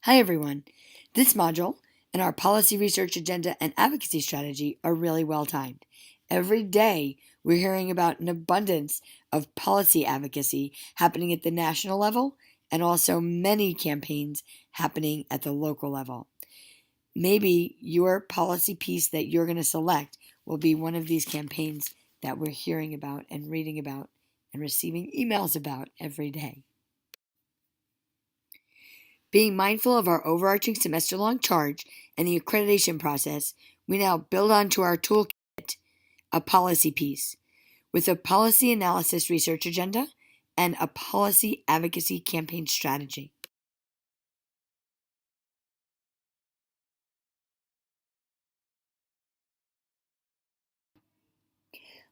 Hi everyone. This module and our policy research agenda and advocacy strategy are really well timed. Every day we're hearing about an abundance of policy advocacy happening at the national level and also many campaigns happening at the local level. Maybe your policy piece that you're going to select will be one of these campaigns that we're hearing about and reading about and receiving emails about every day. Being mindful of our overarching semester-long charge and the accreditation process, we now build onto our toolkit a policy piece with a policy analysis research agenda and a policy advocacy campaign strategy.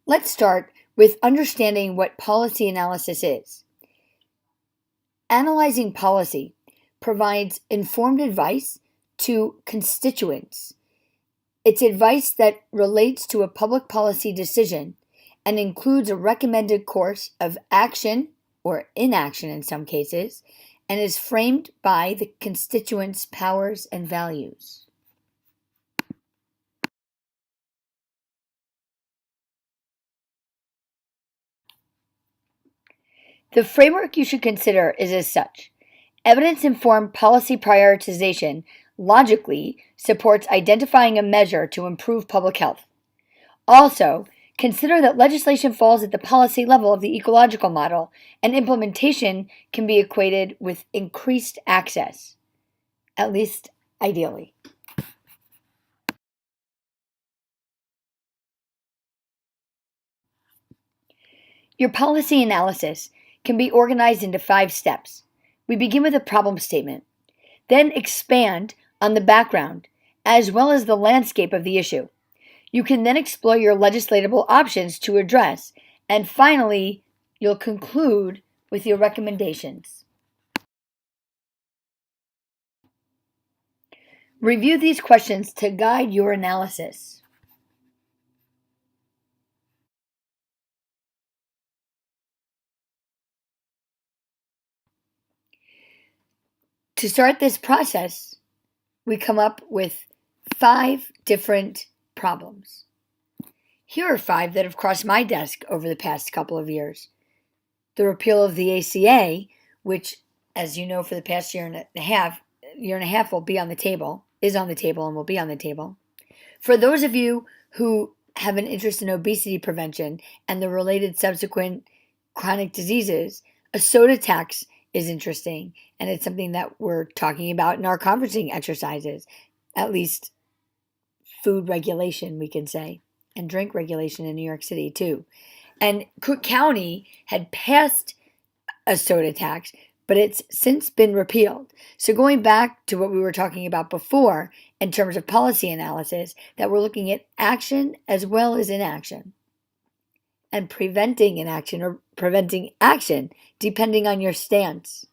Let's start with understanding what policy analysis is. Analyzing policy provides informed advice to constituents. It's advice that relates to a public policy decision and includes a recommended course of action or inaction in some cases, and is framed by the constituents' powers and values. The framework you should consider is as such. Evidence-informed policy prioritization logically supports identifying a measure to improve public health. Also, consider that legislation falls at the policy level of the ecological model, and implementation can be equated with increased access, at least ideally. Your policy analysis can be organized into 5 steps. We begin with a problem statement, then expand on the background as well as the landscape of the issue. You can then explore your legislatable options to address, and finally, you'll conclude with your recommendations. Review these questions to guide your analysis. To start this process, we come up with 5 different problems. Here are 5 that have crossed my desk over the past couple of years. The repeal of the ACA, which, as you know, for the past year and a half will be on the table, is on the table and will be on the table. For those of you who have an interest in obesity prevention and the related subsequent chronic diseases, a soda tax is interesting, and it's something that we're talking about in our conferencing exercises, at least food regulation, we can say, and drink regulation in New York City too. And Cook County had passed a soda tax, but it's since been repealed. So going back to what we were talking about before in terms of policy analysis, that we're looking at action as well as inaction, and preventing inaction or preventing action depending on your stance.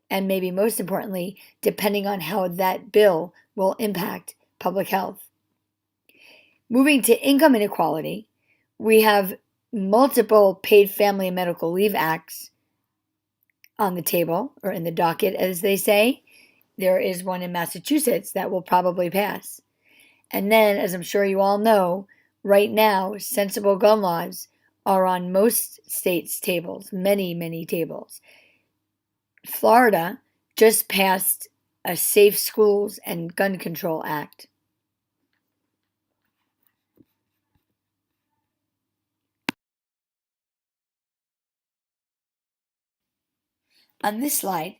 And maybe most importantly, depending on how that bill will impact public health. Moving to income inequality, we have multiple paid family and medical leave acts on the table, or in the docket, as they say. There is one in Massachusetts that will probably pass. And then, as I'm sure you all know, right now, sensible gun laws are on most states' tables, many, many tables. Florida just passed a Safe Schools and Gun Control Act. On this slide,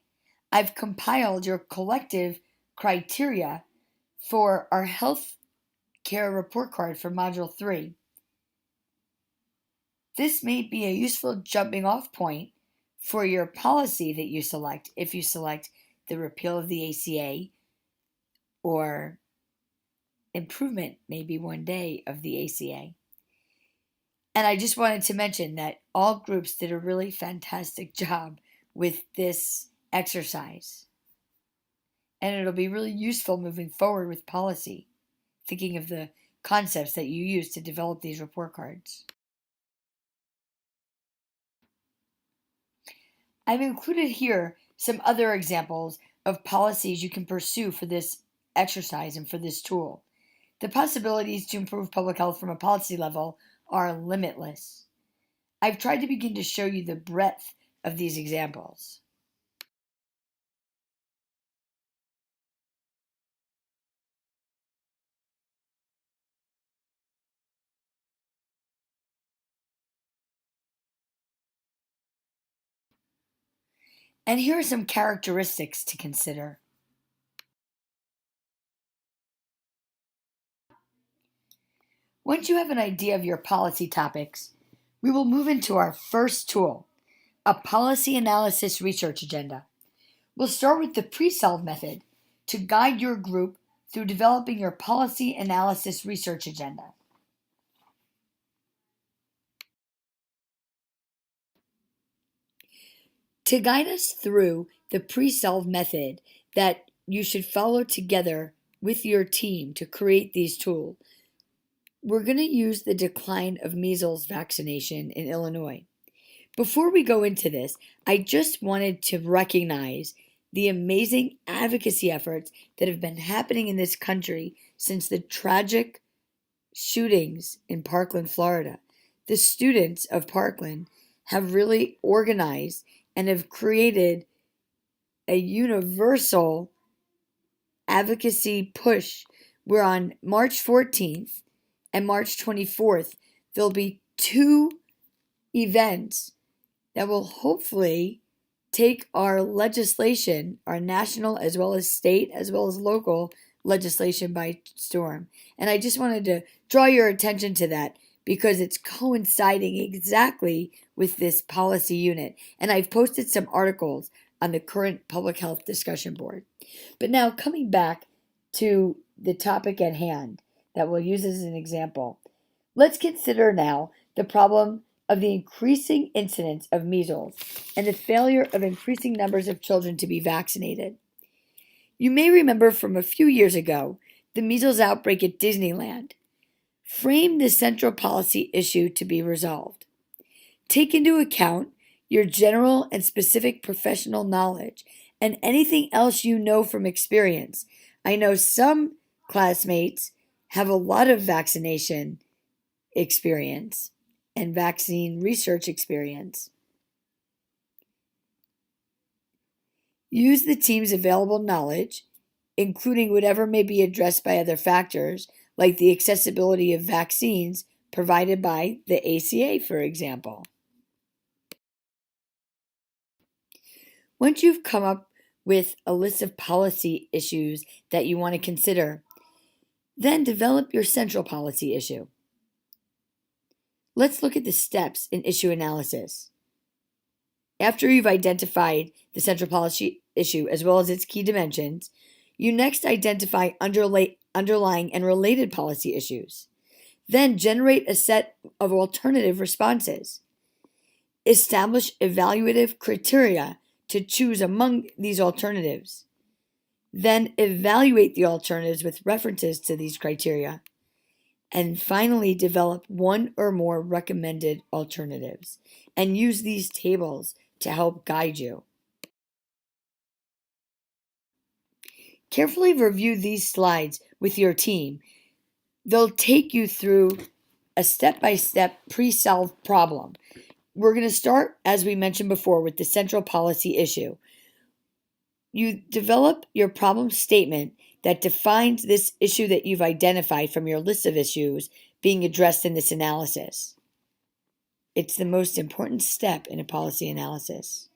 I've compiled your collective criteria for our health care report card for Module 3. This may be a useful jumping off point for your policy that you select, if you select the repeal of the ACA or improvement maybe one day of the ACA. And I just wanted to mention that all groups did a really fantastic job with this exercise. And it'll be really useful moving forward with policy, thinking of the concepts that you use to develop these report cards. I've included here some other examples of policies you can pursue for this exercise and for this tool. The possibilities to improve public health from a policy level are limitless. I've tried to begin to show you the breadth of these examples. And here are some characteristics to consider. Once you have an idea of your policy topics, we will move into our first tool, a policy analysis research agenda. We'll start with the pre-solve method to guide your group through developing your policy analysis research agenda. To guide us through the pre-solve method that you should follow together with your team to create these tools, we're going to use the decline of measles vaccination in Illinois. Before we go into this, I just wanted to recognize the amazing advocacy efforts that have been happening in this country since the tragic shootings in Parkland, Florida. The students of Parkland have really organized and have created a universal advocacy push where on March 14th and March 24th, there'll be two events that will hopefully take our legislation, our national as well as state as well as local legislation by storm. And I just wanted to draw your attention to that because it's coinciding exactly with this policy unit. And I've posted some articles on the current public health discussion board. But now coming back to the topic at hand that we'll use as an example, let's consider now the problem of the increasing incidence of measles and the failure of increasing numbers of children to be vaccinated. You may remember from a few years ago the measles outbreak at Disneyland. Frame the central policy issue to be resolved. Take into account your general and specific professional knowledge and anything else you know from experience. I know some classmates have a lot of vaccination experience and vaccine research experience. Use the team's available knowledge, including whatever may be addressed by other factors, like the accessibility of vaccines provided by the ACA, for example. Once you've come up with a list of policy issues that you want to consider, then develop your central policy issue. Let's look at the steps in issue analysis. After you've identified the central policy issue as well as its key dimensions, you next identify underlying and related policy issues. Then generate a set of alternative responses. Establish evaluative criteria to choose among these alternatives. Then evaluate the alternatives with references to these criteria. And finally, develop one or more recommended alternatives and use these tables to help guide you. Carefully review these slides with your team. They'll take you through a step-by-step pre-solved problem. We're going to start, as we mentioned before, with the central policy issue. You develop your problem statement that defines this issue that you've identified from your list of issues being addressed in this analysis. It's the most important step in a policy analysis.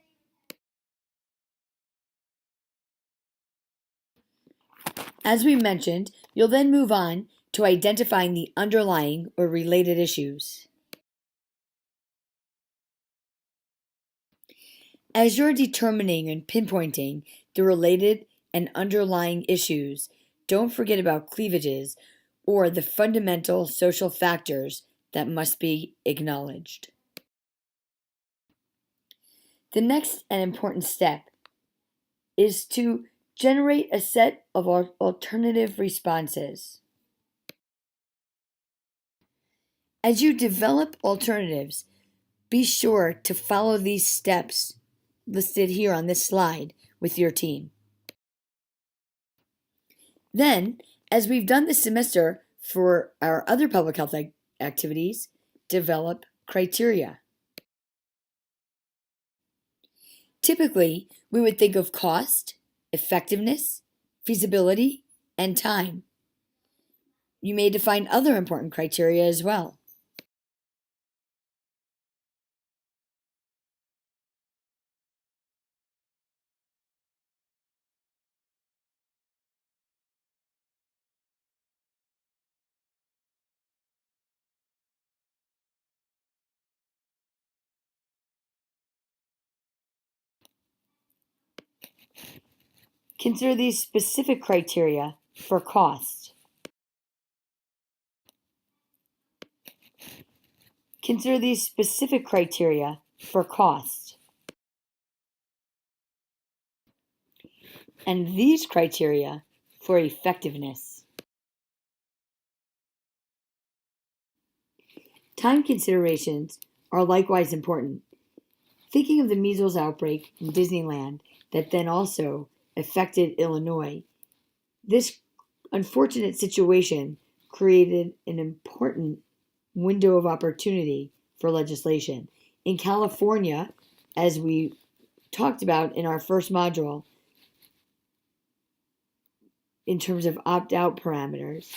As we mentioned, you'll then move on to identifying the underlying or related issues. As you're determining and pinpointing the related and underlying issues, don't forget about cleavages or the fundamental social factors that must be acknowledged. The next and important step is to generate a set of alternative responses. As you develop alternatives, be sure to follow these steps listed here on this slide with your team. Then, as we've done this semester for our other public health activities, develop criteria. Typically, we would think of cost, effectiveness, feasibility, and time. You may define other important criteria as well. Consider these specific criteria for cost. Consider these specific criteria for cost. And these criteria for effectiveness. Time considerations are likewise important. Thinking of the measles outbreak in Disneyland that then also affected Illinois, this unfortunate situation created an important window of opportunity for legislation. In California, as we talked about in our first module, in terms of opt-out parameters,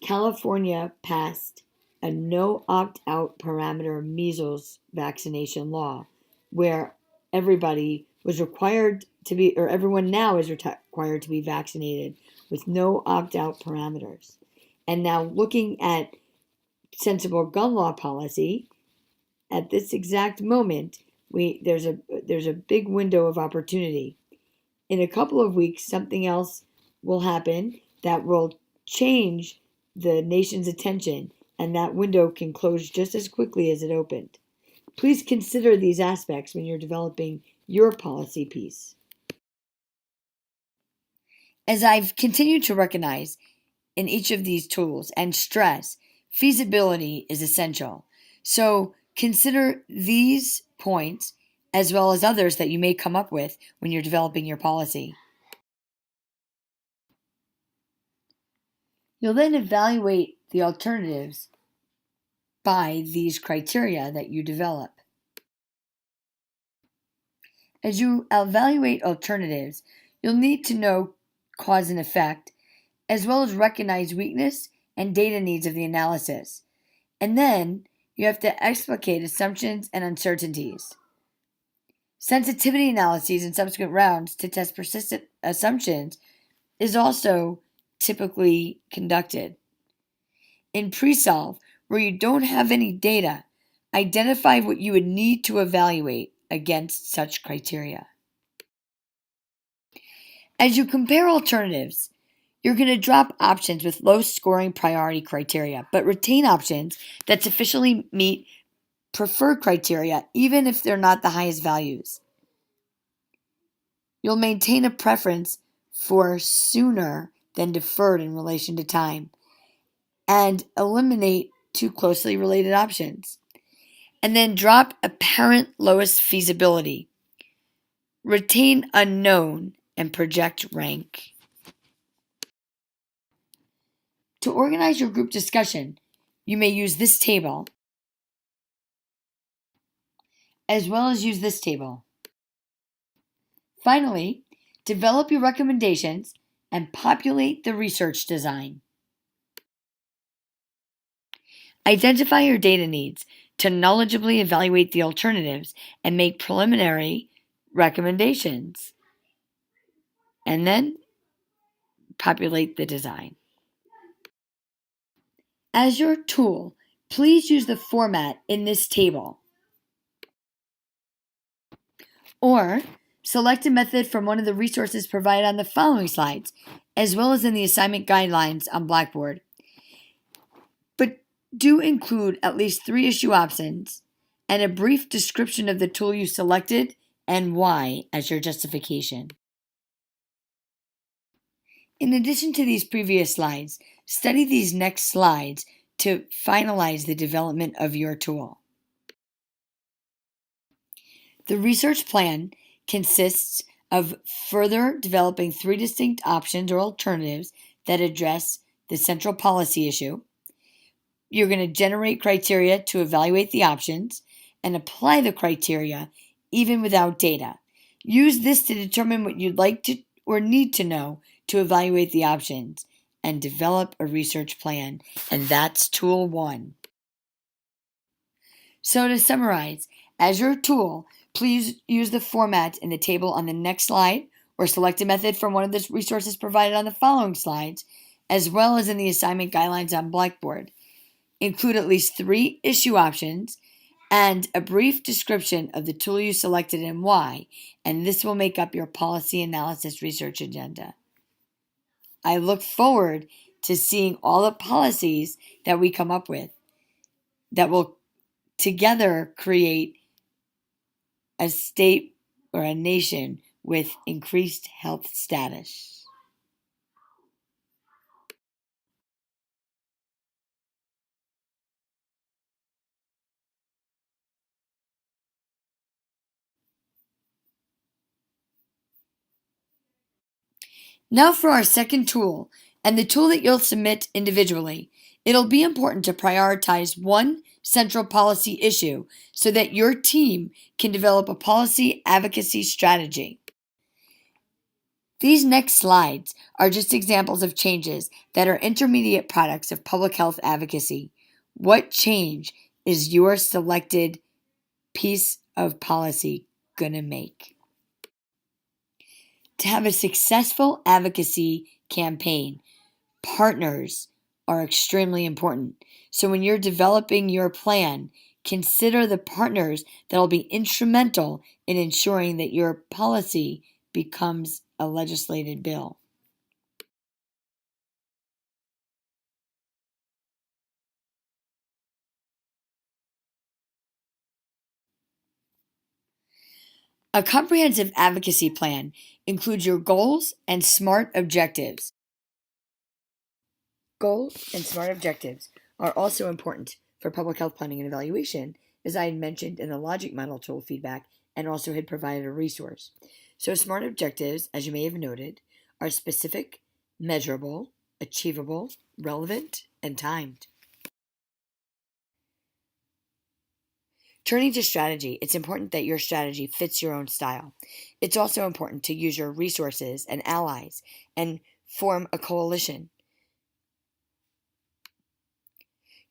California passed a no opt-out parameter measles vaccination law, where everybody was required to be, or everyone now is required to be vaccinated with no opt-out parameters. And now looking at sensible gun law policy, at this exact moment, there's a big window of opportunity. In a couple of weeks, something else will happen that will change the nation's attention, and that window can close just as quickly as it opened. Please consider these aspects when you're developing your policy piece. As I've continued to recognize in each of these tools and stress, feasibility is essential. So consider these points as well as others that you may come up with when you're developing your policy. You'll then evaluate the alternatives by these criteria that you develop. As you evaluate alternatives, you'll need to know cause and effect, as well as recognize weakness and data needs of the analysis. And then you have to explicate assumptions and uncertainties. Sensitivity analyses in subsequent rounds to test persistent assumptions is also typically conducted. In pre-solve, where you don't have any data, identify what you would need to evaluate against such criteria. As you compare alternatives, you're going to drop options with low scoring priority criteria, but retain options that sufficiently meet preferred criteria, even if they're not the highest values. You'll maintain a preference for sooner than deferred in relation to time, and eliminate too closely related options. And then drop apparent lowest feasibility. Retain unknown and project rank. To organize your group discussion, you may use this table, as well as use this table. Finally, develop your recommendations and populate the research design. Identify your data needs to knowledgeably evaluate the alternatives and make preliminary recommendations. And then populate the design. As your tool, please use the format in this table. Or select a method from one of the resources provided on the following slides, as well as in the assignment guidelines on Blackboard. But do include at least 3 issue options and a brief description of the tool you selected and why as your justification. In addition to these previous slides, study these next slides to finalize the development of your tool. The research plan consists of further developing 3 distinct options or alternatives that address the central policy issue. You're going to generate criteria to evaluate the options and apply the criteria even without data. Use this to determine what you'd like to or need to know to evaluate the options and develop a research plan. And that's tool 1. So to summarize, as your tool, please use the format in the table on the next slide or select a method from one of the resources provided on the following slides, as well as in the assignment guidelines on Blackboard. Include at least 3 issue options and a brief description of the tool you selected and why, and this will make up your policy analysis research agenda. I look forward to seeing all the policies that we come up with that will together create a state or a nation with increased health status. Now for our second tool, and the tool that you'll submit individually. It'll be important to prioritize one central policy issue so that your team can develop a policy advocacy strategy. These next slides are just examples of changes that are intermediate products of public health advocacy. What change is your selected piece of policy going to make? To have a successful advocacy campaign, partners are extremely important. So when you're developing your plan, consider the partners that will be instrumental in ensuring that your policy becomes a legislated bill. A comprehensive advocacy plan includes your goals and SMART objectives. Goals and SMART objectives are also important for public health planning and evaluation, as I had mentioned in the logic model tool feedback and also had provided a resource. So SMART objectives, as you may have noted, are specific, measurable, achievable, relevant, and timed. Turning to strategy, it's important that your strategy fits your own style. It's also important to use your resources and allies and form a coalition.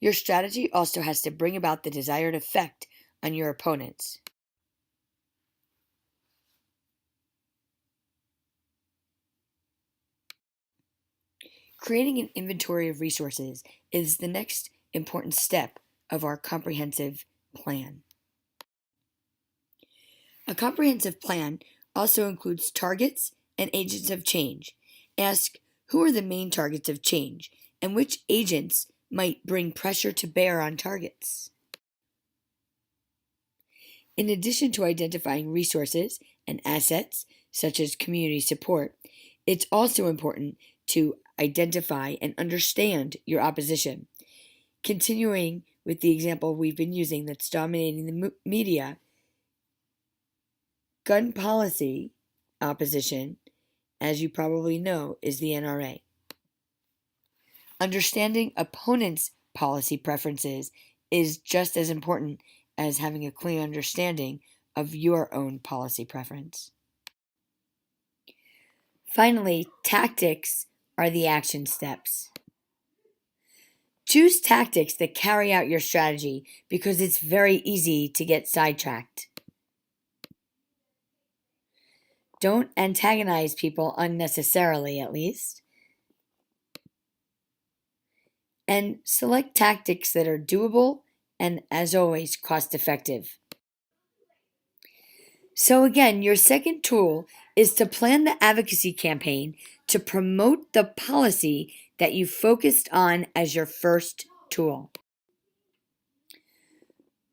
Your strategy also has to bring about the desired effect on your opponents. Creating an inventory of resources is the next important step of our comprehensive plan. A comprehensive plan also includes targets and agents of change. Ask who are the main targets of change and which agents might bring pressure to bear on targets. In addition to identifying resources and assets, such as community support, it's also important to identify and understand your opposition. Continuing with the example we've been using that's dominating the media, gun policy opposition, as you probably know, is the NRA. Understanding opponents' policy preferences is just as important as having a clear understanding of your own policy preference. Finally, tactics are the action steps. Choose tactics that carry out your strategy because it's very easy to get sidetracked. Don't antagonize people unnecessarily, at least. And select tactics that are doable and, as always, cost-effective. So again, your second tool is to plan the advocacy campaign to promote the policy that you focused on as your first tool.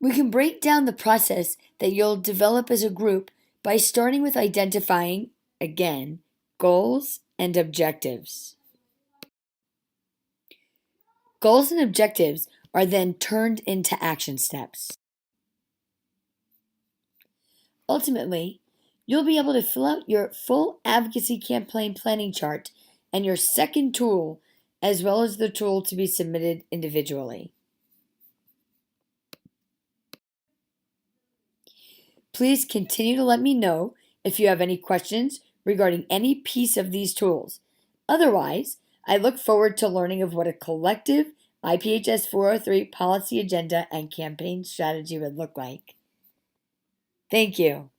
We can break down the process that you'll develop as a group by starting with identifying, again, goals and objectives. Goals and objectives are then turned into action steps. Ultimately, you'll be able to fill out your full advocacy campaign planning chart, and your second tool as well as the tool to be submitted individually. Please continue to let me know if you have any questions regarding any piece of these tools. Otherwise, I look forward to learning of what a collective IPHS 403 policy agenda and campaign strategy would look like. Thank you.